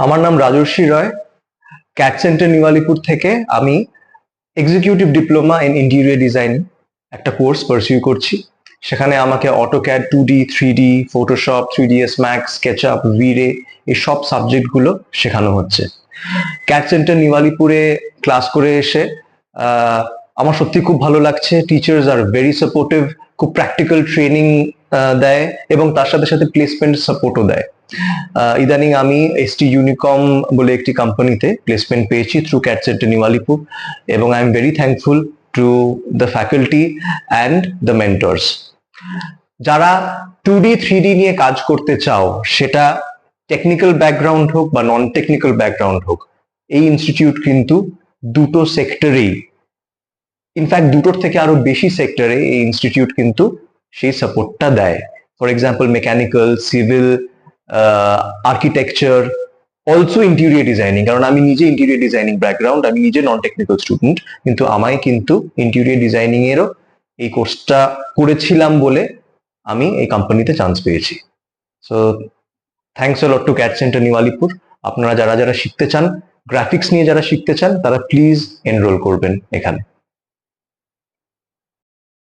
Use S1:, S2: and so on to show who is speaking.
S1: আমার নাম Rajarshi Roy. CAT centre new Alipur থেকে আমি executive diploma in interior design একটা কোর্স পারসিউ করছি। সেখানে আমাকে AutoCAD, 2D, 3D, Photoshop, 3ds Max, SketchUp, VRay এই সব সাবজেক্টগুলো শেখানো হচ্ছে। ক্যাট সেন্টার নিউ আলিপুরে ক্লাস করে এসে আমার সত্যি খুব ভালো লাগছে। টিচার্স আর ভেরি সাপোর্টিভ, খুব প্র্যাকটিক্যাল ট্রেনিং দেয় এবং তার সাথে সাথে প্লেসমেন্ট সাপোর্টও দেয়। ইদানিং আমি ST ইউনিকম বলে একটি কোম্পানিতে প্লেসমেন্ট পেয়েছি থ্রু ক্যাট সেন্টার নিউ-আলিপুর, এবং I am very thankful to the faculty and the mentors. যারা 2D 3D নিয়ে কাজ করতে চাও, সেটা টেকনিক্যাল ব্যাকগ্রাউন্ড হোক বা নন টেকনিক্যাল ব্যাকগ্রাউন্ড হোক, এই ইনস্টিটিউট কিন্তু দুটো সেক্টরেই, ইনফ্যাক্ট দুটোর থেকে আরো বেশি সেক্টরে এই ইনস্টিটিউট কিন্তু সেই সাপোর্টটা দেয়। For example mechanical, civil, architecture, also interior designing, কারণ আমি নিজে ইন্টেরিয়র ডিজাইনিং ব্যাকগ্রাউন্ড, আমি নিজে নন টেকনিক্যাল স্টুডেন্ট, কিন্তু আমায় কিন্তু ইন্টেরিয়র ডিজাইনিং এরও এই কোর্সটা করেছিলাম বলে আমি এই কোম্পানিতে চান্স পেয়েছি। So thanks a lot to CAT centre New Alipore. আপনারা যারা যারা শিখতে চান, গ্রাফিক্স নিয়ে যারা শিখতে চান, তারা প্লিজ এনরোল করবেন এখানে।